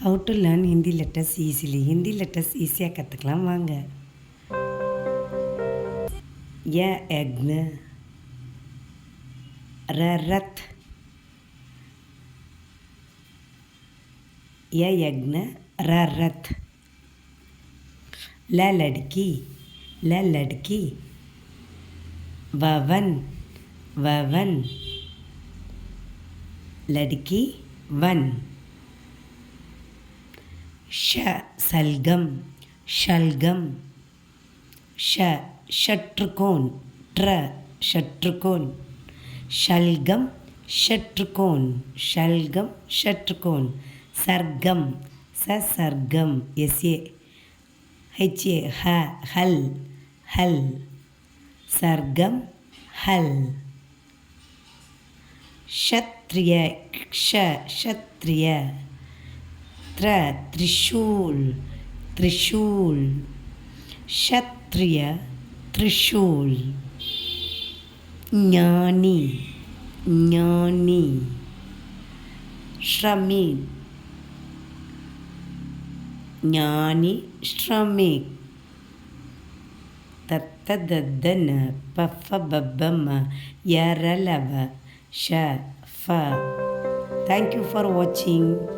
How to learn Hindi letters easily. Hindi letters ஈஸியாக கற்றுக்கலாம் வாங்க. ய யக்ன, ர ரத், ய யக்ன ர ரத், ல லடுக்கி, ல லடுக்கி, வவன் ववन, लड़की वन, शलगम शलगम, शत्रुकोण ट्र शत्रुकोण, शलगम शत्रुकोण शलगम शत्रुकोण, सरगम सरगम एसे हे हल हल, सरगम हल, क्षत्रिय क्षत्रिय, त्रिशूल त्रिशूल, क्षत्रिय त्रिशूल, ज्ञानी ज्ञानी, श्रमिक ज्ञानी श्रमिक, तत्तदन पफ बब्बम यरलव श फ. Thank you for watching.